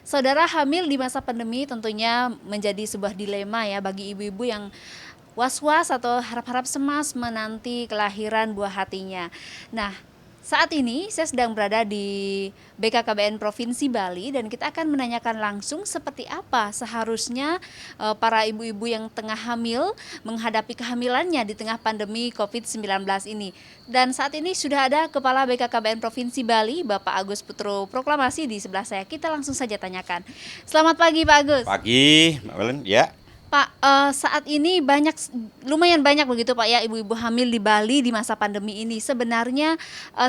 Saudara, hamil di masa pandemi tentunya menjadi sebuah dilema ya bagi ibu-ibu yang was-was atau harap-harap cemas menanti kelahiran buah hatinya. Nah, saat ini saya sedang berada di BKKBN Provinsi Bali dan kita akan menanyakan langsung seperti apa seharusnya para ibu-ibu yang tengah hamil menghadapi kehamilannya di tengah pandemi COVID-19 ini. Dan saat ini sudah ada Kepala BKKBN Provinsi Bali, Bapak Agus Putro Proklamasi di sebelah saya. Kita langsung saja tanyakan. Selamat pagi Pak Agus. Pagi, Mbak Welen, ya. Pak, saat ini lumayan banyak begitu Pak ya ibu-ibu hamil di Bali di masa pandemi ini. Sebenarnya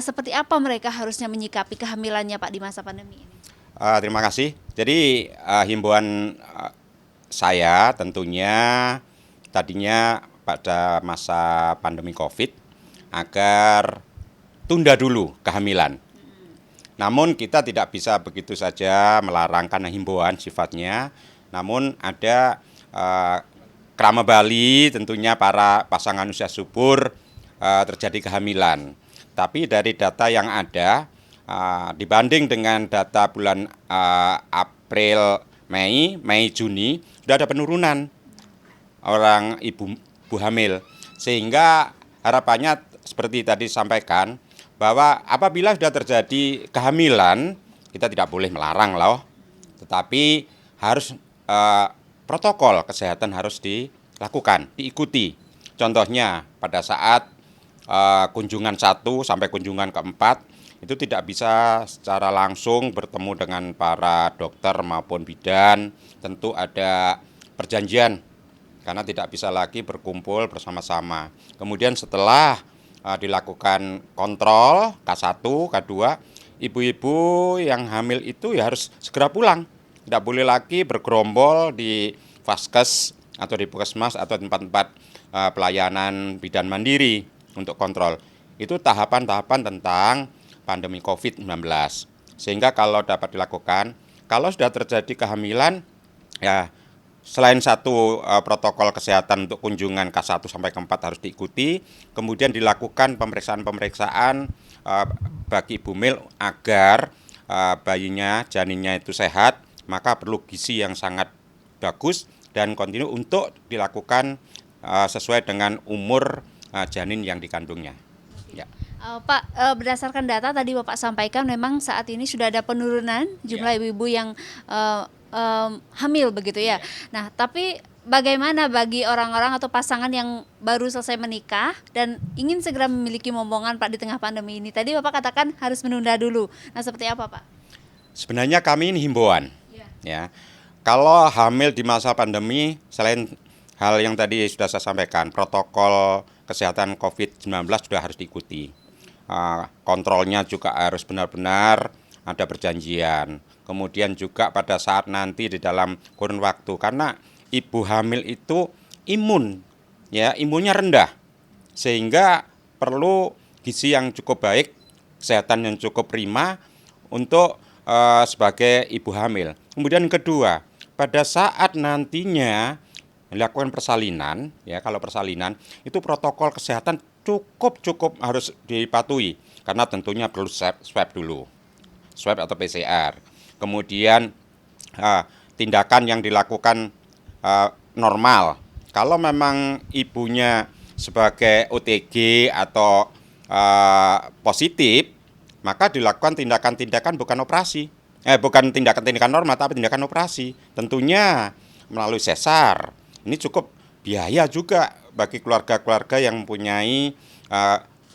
seperti apa mereka harusnya menyikapi kehamilannya Pak di masa pandemi ini? Terima kasih. Jadi himbauan saya tentunya tadinya pada masa pandemi COVID agar tunda dulu kehamilan. Namun kita tidak bisa begitu saja melarang karena himbauan sifatnya. Namun ada Krama Bali tentunya para pasangan usia subur terjadi kehamilan. Tapi dari data yang ada dibanding dengan data bulan April, Mei, Juni sudah ada penurunan orang ibu hamil. Sehingga harapannya seperti tadi sampaikan bahwa apabila sudah terjadi kehamilan kita tidak boleh melarang loh, tetapi harus protokol kesehatan harus dilakukan, diikuti. Contohnya pada saat kunjungan 1 sampai kunjungan keempat itu tidak bisa secara langsung bertemu dengan para dokter maupun bidan, tentu ada perjanjian karena tidak bisa lagi berkumpul bersama-sama. Kemudian setelah dilakukan kontrol K1, K2, ibu-ibu yang hamil itu ya harus segera pulang. Tidak boleh lagi bergerombol di vaskes atau di puskesmas atau tempat-tempat pelayanan bidan mandiri untuk kontrol. Itu tahapan-tahapan tentang pandemi COVID-19. Sehingga kalau dapat dilakukan, kalau sudah terjadi kehamilan, ya selain satu protokol kesehatan untuk kunjungan K1 sampai K4 harus diikuti, kemudian dilakukan pemeriksaan bagi ibu hamil agar bayinya, janinnya itu sehat, maka perlu gizi yang sangat bagus dan kontinu untuk dilakukan sesuai dengan umur janin yang dikandungnya. Ya. Pak, berdasarkan data tadi Bapak sampaikan memang saat ini sudah ada penurunan jumlah ibu-ibu yang hamil begitu ya. Nah, tapi bagaimana bagi orang-orang atau pasangan yang baru selesai menikah dan ingin segera memiliki momongan Pak di tengah pandemi ini? Tadi Bapak katakan harus menunda dulu. Nah, seperti apa Pak? Sebenarnya kami ini himbauan. Ya. Kalau hamil di masa pandemi, selain hal yang tadi sudah saya sampaikan, protokol kesehatan COVID-19 sudah harus diikuti. Kontrolnya juga harus benar-benar ada perjanjian. Kemudian juga pada saat nanti di dalam kurun waktu, karena ibu hamil itu imunnya rendah, sehingga perlu gizi yang cukup baik, kesehatan yang cukup prima untuk sebagai ibu hamil. Kemudian kedua, pada saat nantinya melakukan persalinan, ya kalau persalinan itu protokol kesehatan cukup harus dipatuhi karena tentunya perlu swab dulu, swab atau PCR. Kemudian tindakan yang dilakukan normal. Kalau memang ibunya sebagai OTG atau positif, maka dilakukan tindakan-tindakan bukan operasi. Bukan tindakan-tindakan normal, tapi tindakan operasi. Tentunya melalui sesar. Ini cukup biaya juga bagi keluarga-keluarga yang mempunyai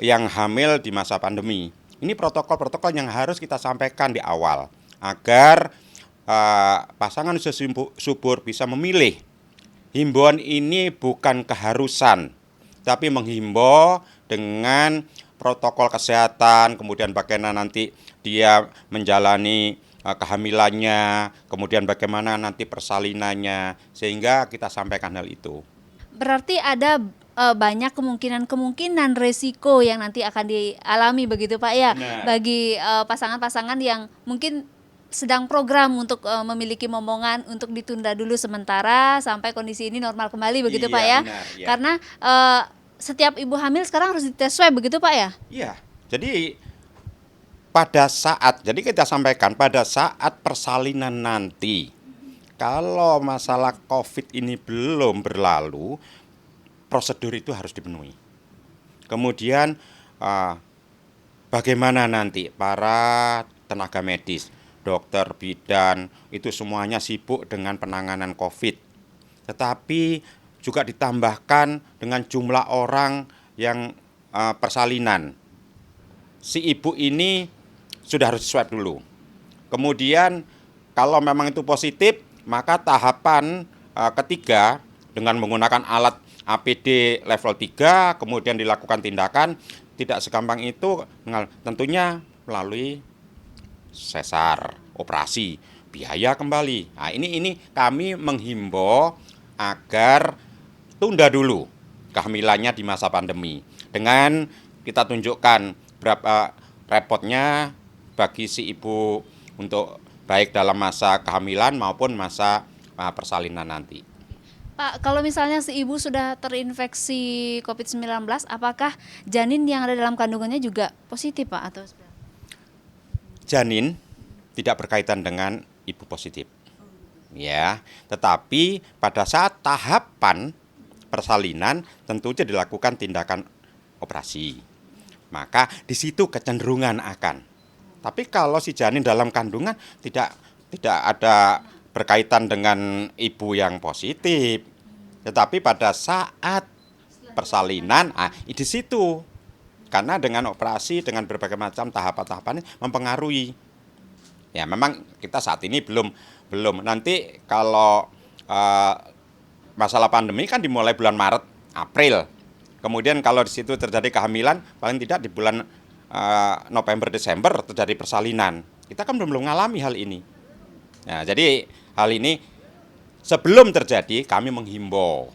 yang hamil di masa pandemi. Ini protokol-protokol yang harus kita sampaikan di awal agar pasangan usia subur bisa memilih. Himbauan ini bukan keharusan, tapi menghimbau dengan protokol kesehatan, kemudian bagaimana nanti dia menjalani kehamilannya, kemudian bagaimana nanti persalinannya, sehingga kita sampaikan hal itu. Berarti ada banyak kemungkinan resiko yang nanti akan dialami begitu Pak ya. Benar. Bagi pasangan-pasangan yang mungkin sedang program untuk memiliki momongan untuk ditunda dulu sementara sampai kondisi ini normal kembali begitu Iya, Pak ya. benar, ya. Karena setiap ibu hamil sekarang harus dites swab begitu Pak ya? Iya, jadi pada saat, jadi kita sampaikan pada saat persalinan nanti, kalau masalah COVID ini belum berlalu, prosedur itu harus dipenuhi. Kemudian eh, bagaimana nanti para tenaga medis, dokter, bidan, itu semuanya sibuk dengan penanganan COVID. Tetapi juga ditambahkan dengan jumlah orang yang persalinan. Si ibu ini sudah harus swab dulu. Kemudian kalau memang itu positif, maka tahapan ketiga dengan menggunakan alat APD level 3, kemudian dilakukan tindakan, tidak segampang itu, tentunya melalui sesar, operasi, biaya kembali. Nah, ini kami menghimbau agar tunda dulu kehamilannya di masa pandemi. Dengan kita tunjukkan berapa repotnya bagi si ibu untuk baik dalam masa kehamilan maupun masa persalinan nanti. Pak, kalau misalnya si ibu sudah terinfeksi COVID-19, apakah janin yang ada dalam kandungannya juga positif, Pak? Atau Janin tidak berkaitan dengan ibu positif. Ya, tetapi pada saat tahapan persalinan tentunya dilakukan tindakan operasi. Maka di situ kecenderungan akan. Tapi kalau si janin dalam kandungan tidak ada berkaitan dengan ibu yang positif. Tetapi pada saat persalinan, di situ karena dengan operasi, dengan berbagai macam tahapan-tahapan mempengaruhi. Ya memang kita saat ini belum nanti kalau masalah pandemi kan dimulai bulan Maret, April. Kemudian kalau di situ terjadi kehamilan, paling tidak di bulan November, Desember terjadi persalinan. Kita kan belum mengalami hal ini. Nah, jadi hal ini sebelum terjadi kami menghimbau.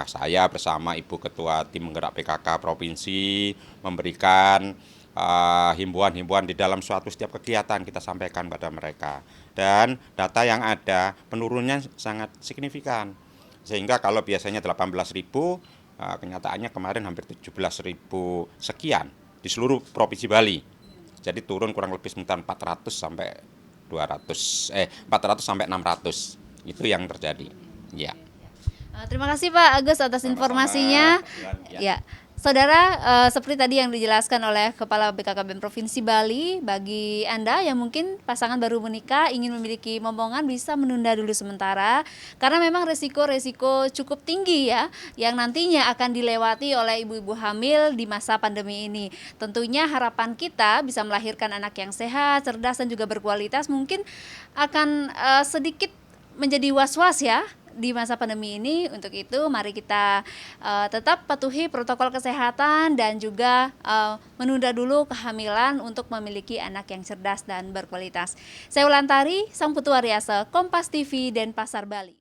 Saya bersama Ibu Ketua Tim Penggerak PKK Provinsi memberikan himbauan-himbauan di dalam setiap kegiatan kita sampaikan pada mereka. Dan data yang ada penurunannya sangat signifikan. Sehingga kalau biasanya 18.000, kenyataannya kemarin hampir 17.000 sekian di seluruh Provinsi Bali. Jadi turun kurang lebih sekitar 400 sampai 600. Itu yang terjadi. Ya. Terima kasih Pak Agus atas informasinya. Ya, Saudara, seperti tadi yang dijelaskan oleh Kepala BKKBN Provinsi Bali, bagi Anda yang mungkin pasangan baru menikah ingin memiliki momongan bisa menunda dulu sementara karena memang resiko-resiko cukup tinggi ya yang nantinya akan dilewati oleh ibu-ibu hamil di masa pandemi ini. Tentunya harapan kita bisa melahirkan anak yang sehat, cerdas dan juga berkualitas, mungkin akan sedikit menjadi was-was ya di masa pandemi ini. Untuk itu mari kita tetap patuhi protokol kesehatan dan juga menunda dulu kehamilan untuk memiliki anak yang cerdas dan berkualitas. Saya Ulantari, Sang Putu Ariasa, Kompas TV, Denpasar, Bali.